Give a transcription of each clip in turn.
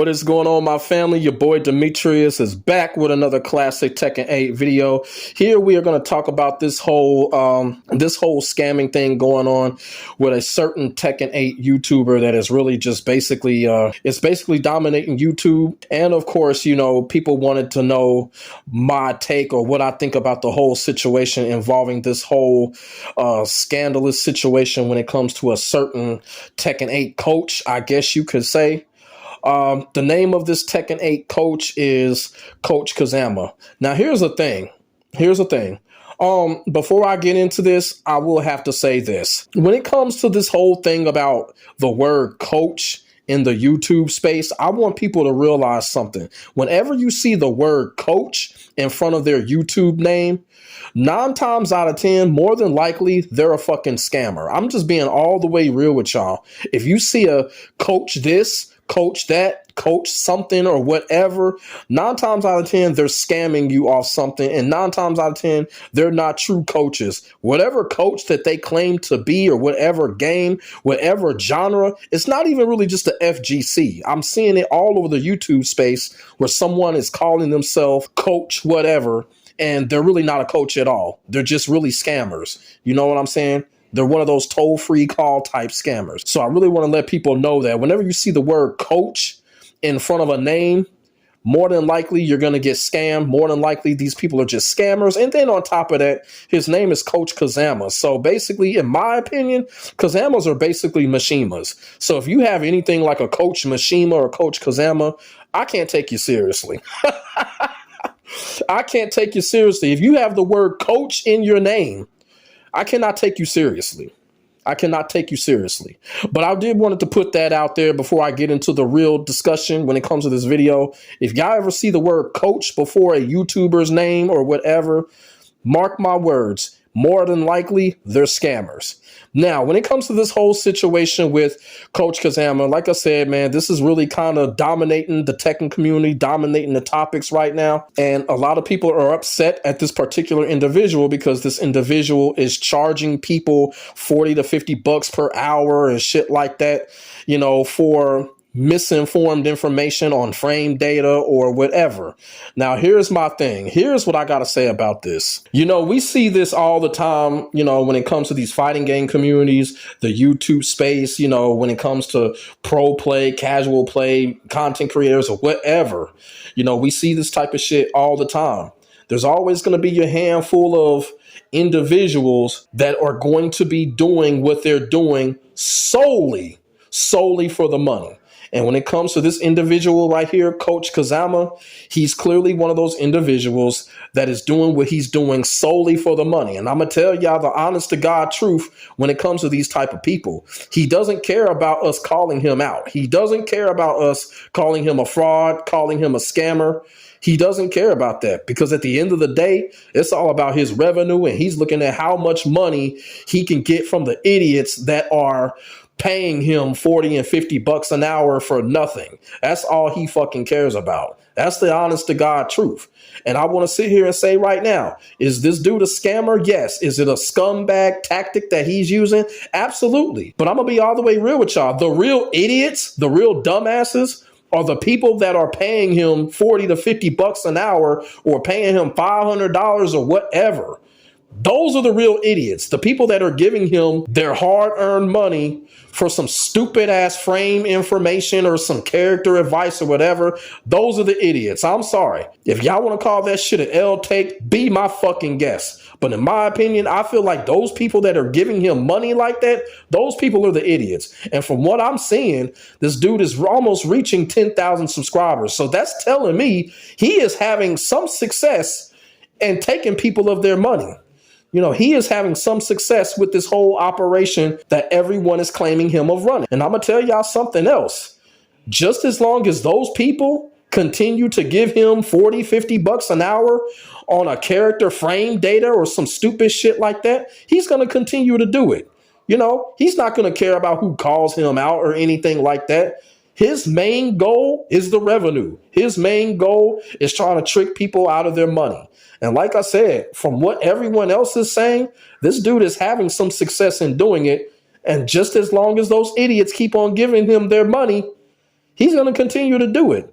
What is going on, my family? Your boy Demetrius is back with another classic Tekken 8 video. Here we are going to talk about this whole scamming thing going on with a certain Tekken 8 YouTuber that is really just basically it's basically dominating YouTube. And of course, you know, people wanted to know my take or what I think about the whole situation involving this whole scandalous situation when it comes to a certain Tekken 8 coach, I guess you could say. The name of this Tekken 8 coach is Coach Kazama. Now, here's the thing. Before I get into this, I will have to say this. When it comes to this whole thing about the word coach in the YouTube space, I want people to realize something. Whenever you see the word coach in front of their YouTube name, 9 times out of 10, more than likely, they're a fucking scammer. I'm just being all the way real with y'all. If you see a coach this, coach that, coach something or whatever, 9 times out of 10, they're scamming you off something. And 9 times out of 10, they're not true coaches. Whatever coach that they claim to be or whatever game, whatever genre, it's not even really just the FGC. I'm seeing it all over the YouTube space where someone is calling themselves coach whatever, and they're really not a coach at all. They're just really scammers. You know what I'm saying? They're one of those toll-free call type scammers. So I really want to let people know that whenever you see the word coach in front of a name, more than likely you're going to get scammed. More than likely these people are just scammers. And then on top of that, his name is Coach Kazama. So basically, in my opinion, Kazamas are basically Mishimas. So if you have anything like a Coach Mishima or Coach Kazama, I can't take you seriously. I can't take you seriously. If you have the word coach in your name, I cannot take you seriously. I cannot take you seriously. But I did wanted to put that out there before I get into the real discussion when it comes to this video. If y'all ever see the word coach before a YouTuber's name or whatever, mark my words, more than likely they're scammers. Now, when it comes to this whole situation with Coach Kazama, like I said, man, this is really kind of dominating the Tekken community, dominating the topics right now. And a lot of people are upset at this particular individual because this individual is charging people 40 to 50 bucks per hour and shit like that, you know, for misinformed information on frame data or whatever. Now, here's my thing. Here's what I got to say about this. You know, we see this all the time, you know, when it comes to these fighting game communities, the YouTube space, you know, when it comes to pro play, casual play, content creators or whatever, you know, we see this type of shit all the time. There's always going to be your handful of individuals that are going to be doing what they're doing solely for the money. And when it comes to this individual right here, Coach Kazama, he's clearly one of those individuals that is doing what he's doing solely for the money. And I'm going to tell y'all the honest to God truth when it comes to these type of people. He doesn't care about us calling him out. He doesn't care about us calling him a fraud, calling him a scammer. He doesn't care about that because at the end of the day, it's all about his revenue. And he's looking at how much money he can get from the idiots that are paying him 40 and 50 bucks an hour for nothing. That's all he fucking cares about. That's the honest to God truth. And I want to sit here and say right now, is this dude a scammer? Yes. Is it a scumbag tactic that he's using? Absolutely. But I'm going to be all the way real with y'all. The real idiots, the real dumbasses are the people that are paying him 40 to 50 bucks an hour or paying him $500 or whatever. Those are the real idiots, the people that are giving him their hard-earned money for some stupid-ass frame information or some character advice or whatever. Those are the idiots. I'm sorry. If y'all want to call that shit an L-take, be my fucking guest. But in my opinion, I feel like those people that are giving him money like that, those people are the idiots. And from what I'm seeing, this dude is almost reaching 10,000 subscribers. So that's telling me he is having some success and taking people of their money. You know, he is having some success with this whole operation that everyone is claiming him of running. And I'm going to tell y'all something else. Just as long as those people continue to give him 40, 50 bucks an hour on a character frame data or some stupid shit like that, he's going to continue to do it. You know, he's not going to care about who calls him out or anything like that. His main goal is the revenue. His main goal is trying to trick people out of their money. And like I said, from what everyone else is saying, this dude is having some success in doing it. And just as long as those idiots keep on giving him their money, He's going to continue to do it.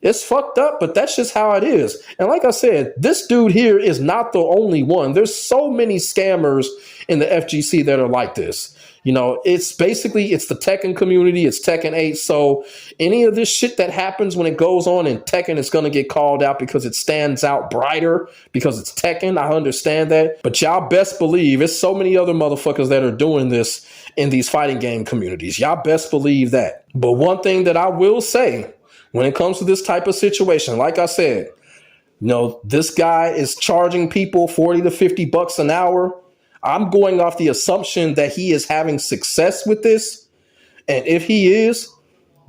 It's fucked up, but that's just how it is. And like I said, this dude here is not the only one. There's so many scammers in the FGC that are like this. You know, it's the Tekken community, it's Tekken 8. So any of this shit that happens when it goes on in Tekken is going to get called out because it stands out brighter because it's Tekken. I understand that. But y'all best believe it's so many other motherfuckers that are doing this in these fighting game communities. Y'all best believe that. But one thing that I will say when it comes to this type of situation, like I said, you know, this guy is charging people 40 to 50 bucks an hour. I'm going off the assumption that he is having success with this. And if he is,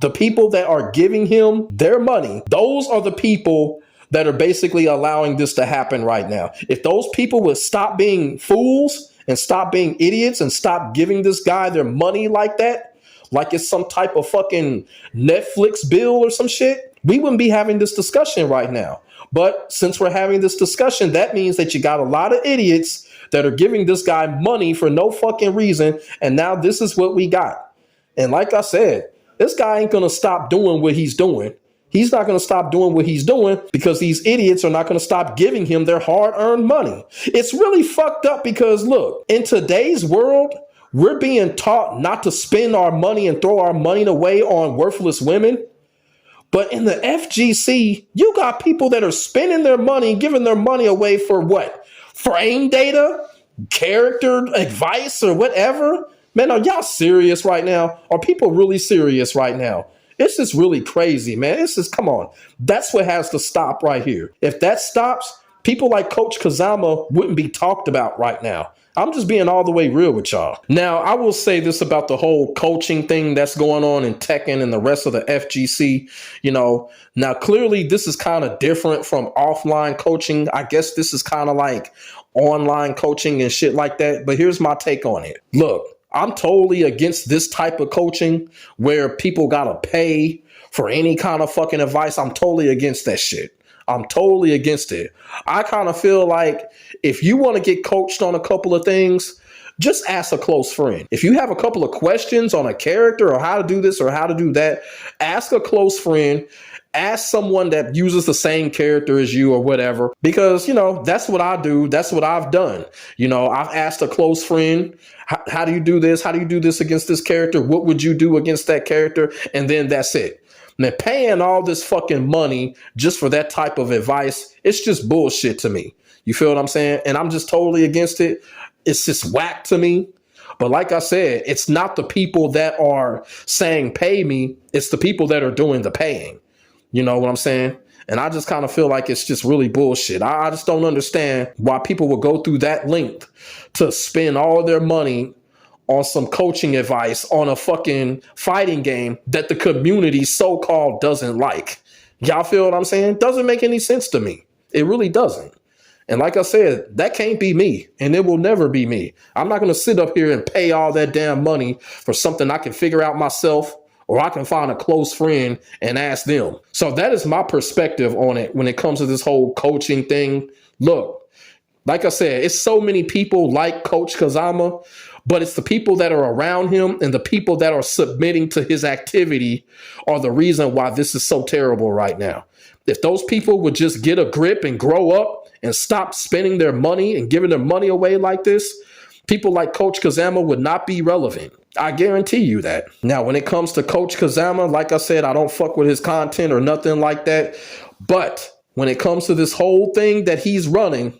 the people that are giving him their money, those are the people that are basically allowing this to happen right now. If those people would stop being fools and stop being idiots and stop giving this guy their money like that, like it's some type of fucking Netflix bill or some shit, we wouldn't be having this discussion right now. But since we're having this discussion, that means that you got a lot of idiots that are giving this guy money for no fucking reason. And now this is what we got. And like I said, this guy ain't going to stop doing what he's doing. He's not going to stop doing what he's doing because these idiots are not going to stop giving him their hard-earned money. It's really fucked up because, look, in today's world, we're being taught not to spend our money and throw our money away on worthless women. But in the FGC, you got people that are spending their money, giving their money away for what? Frame data, character advice, or whatever. Man, are y'all serious right now? Are people really serious right now? It's just really crazy, man. It's just, come on. That's what has to stop right here. If that stops, people like Coach Kazama wouldn't be talked about right now. I'm just being all the way real with y'all. Now, I will say this about the whole coaching thing that's going on in Tekken and the rest of the FGC. You know, now clearly this is kind of different from offline coaching. I guess this is kind of like online coaching and shit like that. But here's my take on it. Look, I'm totally against this type of coaching where people gotta pay for any kind of fucking advice. I'm totally against that shit. I'm totally against it. I kind of feel like if you want to get coached on a couple of things, just ask a close friend. If you have a couple of questions on a character or how to do this or how to do that, ask a close friend. Ask someone that uses the same character as you or whatever, because, you know, that's what I do. That's what I've done. You know, I've asked a close friend, how do you do this? How do you do this against this character? What would you do against that character? And then that's it. Man, paying all this fucking money just for that type of advice, it's just bullshit to me. You feel what I'm saying? And I'm just totally against it. It's just whack to me. But like I said, it's not the people that are saying pay me. It's the people that are doing the paying. You know what I'm saying? And I just kind of feel like it's just really bullshit. I just don't understand why people would go through that length to spend all their money on some coaching advice on a fucking fighting game that the community so-called doesn't like. Y'all feel what I'm saying? Doesn't make any sense to me. It really doesn't. And like I said, that can't be me, and it will never be me. I'm not going to sit up here and pay all that damn money for something I can figure out myself, or I can find a close friend and ask them. So that is my perspective on it when it comes to this whole coaching thing. Look, like I said, it's so many people like Coach Kazama, but it's the people that are around him and the people that are submitting to his activity are the reason why this is so terrible right now. If those people would just get a grip and grow up and stop spending their money and giving their money away like this, people like Coach Kazama would not be relevant. I guarantee you that. Now, when it comes to Coach Kazama, like I said, I don't fuck with his content or nothing like that. But when it comes to this whole thing that he's running,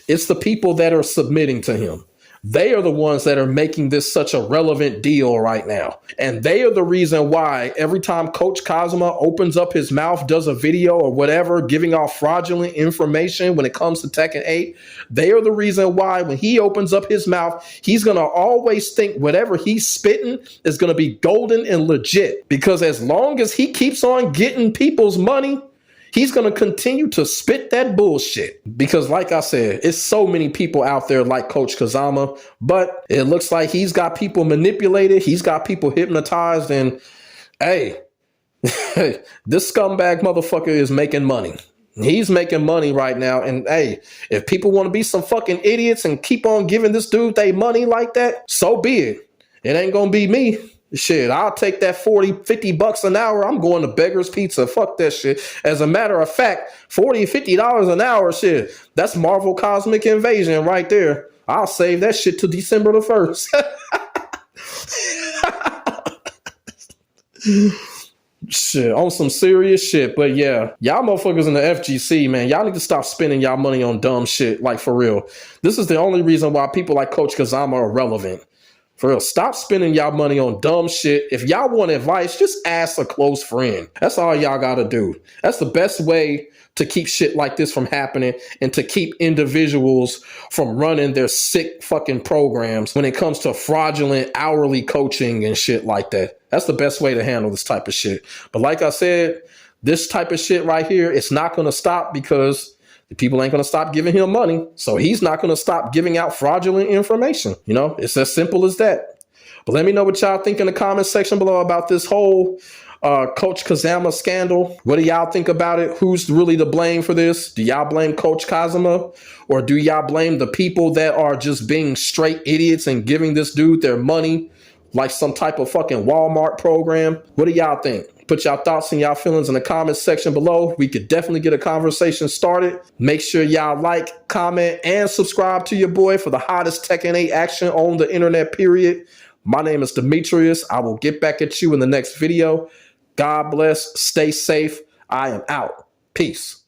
it's the people that are submitting to him. They are the ones that are making this such a relevant deal right now. And they are the reason why every time Coach Kazama opens up his mouth, does a video or whatever, giving off fraudulent information when it comes to Tekken 8, they are the reason why when he opens up his mouth, he's going to always think whatever he's spitting is going to be golden and legit. Because as long as he keeps on getting people's money, he's going to continue to spit that bullshit because, like I said, it's so many people out there like Coach Kazama, but it looks like he's got people manipulated. He's got people hypnotized. And hey, this scumbag motherfucker is making money. He's making money right now. And hey, if people want to be some fucking idiots and keep on giving this dude they money like that, so be it. It ain't going to be me. Shit, I'll take that 40, 50 bucks an hour. I'm going to Beggar's Pizza. Fuck that shit. As a matter of fact, $40, $50 an hour, shit, that's Marvel Cosmic Invasion right there. I'll save that shit to December the 1st. Shit, on some serious shit. But yeah, y'all motherfuckers in the FGC, man, y'all need to stop spending y'all money on dumb shit, like for real. This is the only reason why people like Coach Kazama are relevant. For real, stop spending y'all money on dumb shit. If y'all want advice, just ask a close friend. That's all y'all gotta do. That's the best way to keep shit like this from happening and to keep individuals from running their sick fucking programs when it comes to fraudulent hourly coaching and shit like that. That's the best way to handle this type of shit. But like I said, this type of shit right here, it's not gonna stop because the people ain't going to stop giving him money. So he's not going to stop giving out fraudulent information. You know, it's as simple as that. But let me know what y'all think in the comment section below about this whole Coach Kazama scandal. What do y'all think about it? Who's really to blame for this? Do y'all blame Coach Kazama? Or do y'all blame the people that are just being straight idiots and giving this dude their money like some type of fucking Walmart program? What do y'all think? Put y'all thoughts and y'all feelings in the comments section below. We could definitely get a conversation started. Make sure y'all like, comment, and subscribe to your boy for the hottest Tekken 8 action on the internet, period. My name is Demetrius. I will get back at you in the next video. God bless. Stay safe. I am out. Peace.